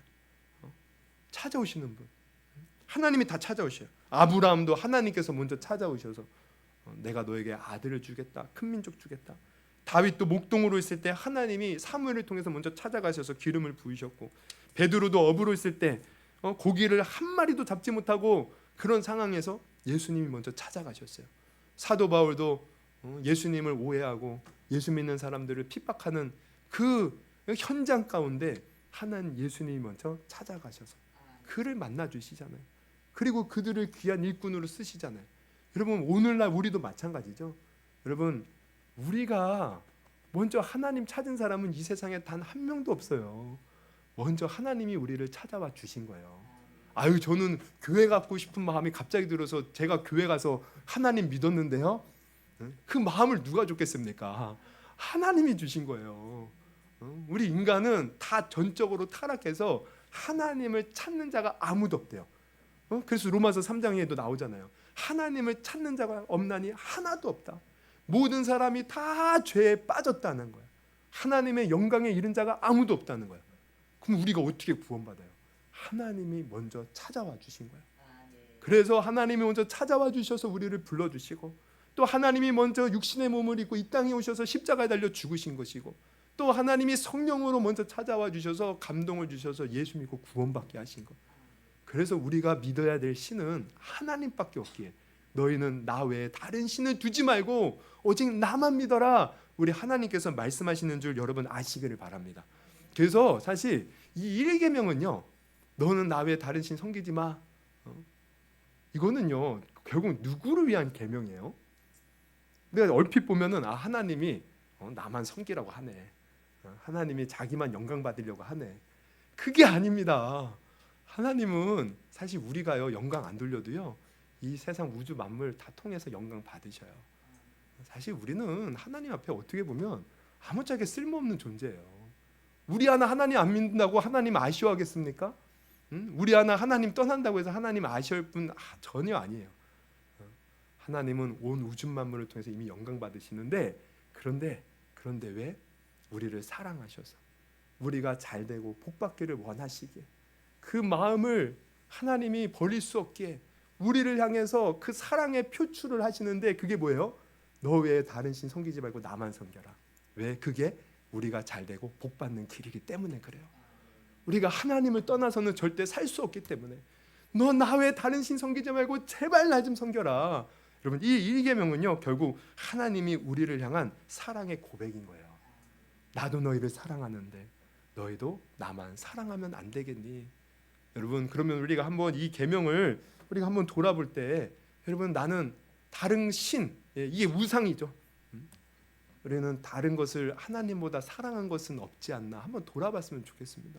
찾아오시는 분 하나님이 다 찾아오셔요. 아브라함도 하나님께서 먼저 찾아오셔서 내가 너에게 아들을 주겠다, 큰 민족 주겠다. 다윗도 목동으로 있을 때 하나님이 사무엘을 통해서 먼저 찾아가셔서 기름을 부으셨고, 베드로도 어부로 있을 때 고기를 한 마리도 잡지 못하고 그런 상황에서 예수님이 먼저 찾아가셨어요. 사도 바울도 예수님을 오해하고 예수 믿는 사람들을 핍박하는 그 현장 가운데 하나님 예수님이 먼저 찾아가셔서 그를 만나 주시잖아요. 그리고 그들을 귀한 일꾼으로 쓰시잖아요. 여러분 오늘날 우리도 마찬가지죠. 여러분 우리가 먼저 하나님 찾은 사람은 이 세상에 단 한 명도 없어요. 먼저 하나님이 우리를 찾아와 주신 거예요. 아유 저는 교회 가고 싶은 마음이 갑자기 들어서 제가 교회 가서 하나님 믿었는데요. 그 마음을 누가 줬겠습니까? 하나님이 주신 거예요. 우리 인간은 다 전적으로 타락해서 하나님을 찾는 자가 아무도 없대요. 그래서 로마서 3장에도 나오잖아요. 하나님을 찾는 자가 없나니 하나도 없다. 모든 사람이 다 죄에 빠졌다는 거예요. 하나님의 영광에 이른 자가 아무도 없다는 거예요. 그럼 우리가 어떻게 구원받아요? 하나님이 먼저 찾아와 주신 거예요. 그래서 하나님이 먼저 찾아와 주셔서 우리를 불러주시고, 또 하나님이 먼저 육신의 몸을 입고 이 땅에 오셔서 십자가에 달려 죽으신 것이고, 또 하나님이 성령으로 먼저 찾아와 주셔서 감동을 주셔서 예수 믿고 구원받게 하신 것. 그래서 우리가 믿어야 될 신은 하나님밖에 없기에 너희는 나 외에 다른 신을 두지 말고 오직 나만 믿어라. 우리 하나님께서 말씀하시는 줄 여러분 아시기를 바랍니다. 그래서 사실 이 1계명은요, 너는 나 외에 다른 신 섬기지 마. 이거는요, 결국 누구를 위한 계명이에요? 내가 얼핏 보면은 하나님이 나만 섬기라고 하네. 하나님이 자기만 영광 받으려고 하네. 그게 아닙니다. 하나님은 사실 우리가요, 영광 안 돌려도요, 이 세상 우주 만물 다 통해서 영광 받으셔요. 사실 우리는 하나님 앞에 어떻게 보면 아무짝에 쓸모없는 존재예요. 우리 하나 하나님 안 믿는다고 하나님 아쉬워하겠습니까? 우리 하나 하나님 떠난다고 해서 하나님 아쉬울 분 전혀 아니에요. 하나님은 온 우주 만물을 통해서 이미 영광 받으시는데, 그런데 왜? 우리를 사랑하셔서 우리가 잘 되고 복 받기를 원하시기에 그 마음을 하나님이 버릴 수 없기에 우리를 향해서 그 사랑의 표출을 하시는데, 그게 뭐예요? 너 외에 다른 신 섬기지 말고 나만 섬겨라. 왜? 그게 우리가 잘 되고 복 받는 길이기 때문에 그래요. 우리가 하나님을 떠나서는 절대 살 수 없기 때문에 너 나 외에 다른 신 섬기지 말고 제발 나 좀 섬겨라. 여러분, 이 1계명은요, 결국 하나님이 우리를 향한 사랑의 고백인 거예요. 나도 너희를 사랑하는데 너희도 나만 사랑하면 안 되겠니? 여러분, 그러면 우리가 한번 이 계명을 우리가 한번 돌아볼 때, 여러분, 나는 다른 신, 이게 우상이죠. 우리는 다른 것을 하나님보다 사랑한 것은 없지 않나 한번 돌아봤으면 좋겠습니다.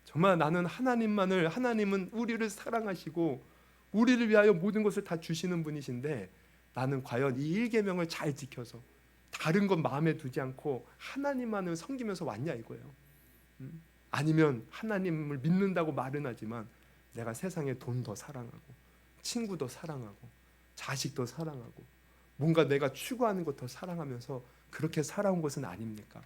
정말 나는 하나님은 우리를 사랑하시고 우리를 위하여 모든 것을 다 주시는 분이신데, 나는 과연 이 1계명을 잘 지켜서 다른 것 마음에 두지 않고 하나님만을 섬기면서 왔냐 이거예요. 아니면 하나님을 믿는다고 말은 하지만 내가 세상에 돈 더 사랑하고 친구 더 사랑하고 자식 더 사랑하고 뭔가 내가 추구하는 것 더 사랑하면서 그렇게 살아온 것은 아닙니까?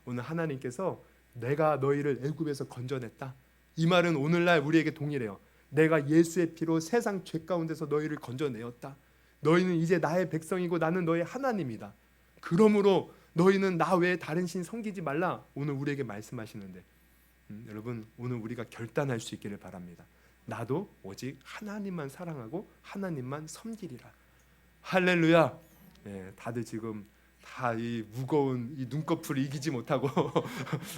오늘 하나님께서 내가 너희를 애굽에서 건져냈다, 이 말은 오늘날 우리에게 동일해요. 내가 예수의 피로 세상 죄 가운데서 너희를 건져내었다. 너희는 이제 나의 백성이고 나는 너의 하나님이다. 그러므로 너희는 나 외에 다른 신 섬기지 말라. 오늘 우리에게 말씀하시는데, 여러분, 오늘 우리가 결단할 수 있기를 바랍니다. 나도 오직 하나님만 사랑하고 하나님만 섬기리라. 할렐루야. 다들 지금 다 이 무거운 이 눈꺼풀을 이기지 못하고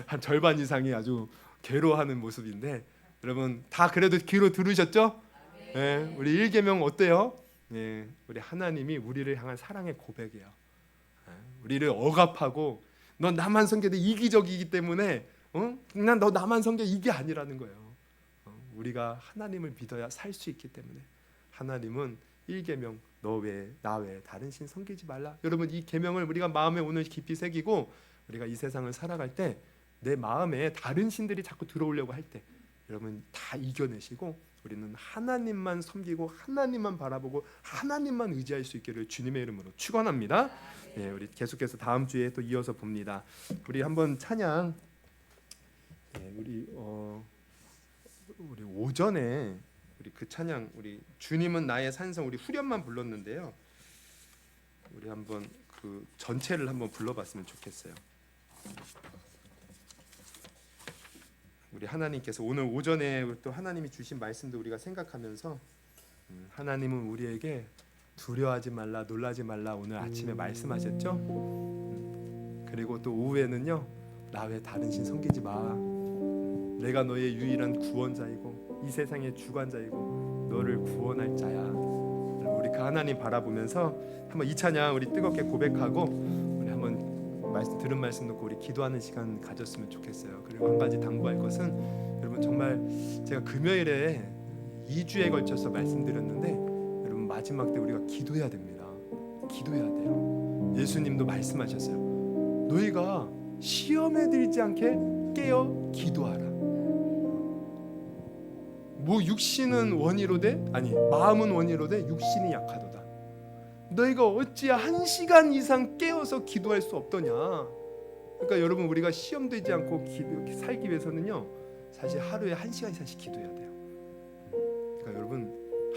한 절반 이상이 아주 괴로워하는 모습인데, 여러분 다 그래도 귀로 들으셨죠? 우리 1계명 어때요? 우리 하나님이 우리를 향한 사랑의 고백이에요. 우리를 억압하고 넌 나만 섬겨도 이기적이기 때문에 난 너 나만 섬겨, 이게 아니라는 거예요. 우리가 하나님을 믿어야 살 수 있기 때문에 하나님은 1계명 너 외에 나 외에 다른 신 섬기지 말라. 여러분, 이 계명을 우리가 마음에 오늘 깊이 새기고 우리가 이 세상을 살아갈 때 내 마음에 다른 신들이 자꾸 들어오려고 할 때 여러분 다 이겨내시고 우리는 하나님만 섬기고 하나님만 바라보고 하나님만 의지할 수 있기를 주님의 이름으로 축원합니다. 우리 계속해서 다음 주에 또 이어서 봅니다. 우리 한번 찬양, 우리 오전에 우리 그 찬양, 우리 주님은 나의 산성, 우리 후렴만 불렀는데요. 우리 한번 그 전체를 한번 불러봤으면 좋겠어요. 우리 하나님께서 오늘 오전에 또 하나님이 주신 말씀도 우리가 생각하면서 하나님은 우리에게 두려워하지 말라, 놀라지 말라 오늘 아침에 말씀하셨죠. 그리고 또 오후에는요, 나 외에 다른 신 섬기지 마. 내가 너의 유일한 구원자이고 이 세상의 주관자이고 너를 구원할 자야. 우리 그 하나님 바라보면서 한번 이 찬양 우리 뜨겁게 고백하고 우리 한번 들은 말씀 듣고 우리 기도하는 시간 가졌으면 좋겠어요. 그리고 한 가지 당부할 것은, 여러분 정말 제가 금요일에 2주에 걸쳐서 말씀드렸는데, 여러분 마지막 때 우리가 기도해야 됩니다. 기도해야 돼요. 예수님도 말씀하셨어요. 너희가 시험에 들지 않게 깨어 기도하라. 뭐 육신은 원이로되, 아니 마음은 원이로되 육신이 약하도다. 너희가 어찌 1시간 이상 깨어서 기도할 수 없더냐. 그러니까 여러분, 우리가 시험 되지 않고 살기 위해서는요, 사실 하루에 1시간 이상씩 기도해야 돼요. 그러니까 여러분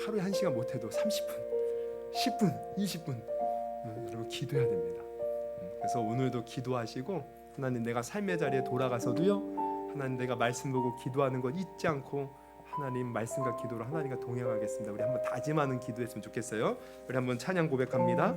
하루에 1시간 못해도 30분, 10분, 20분 여러분 기도해야 됩니다. 그래서 오늘도 기도하시고, 하나님 내가 삶의 자리에 돌아가서도요, 하나님 내가 말씀 보고 기도하는 것 잊지 않고 하나님 말씀과 기도로 하나님과 동행하겠습니다. 우리 한번 다짐하는 기도했으면 좋겠어요. 우리 한번 찬양 고백합니다.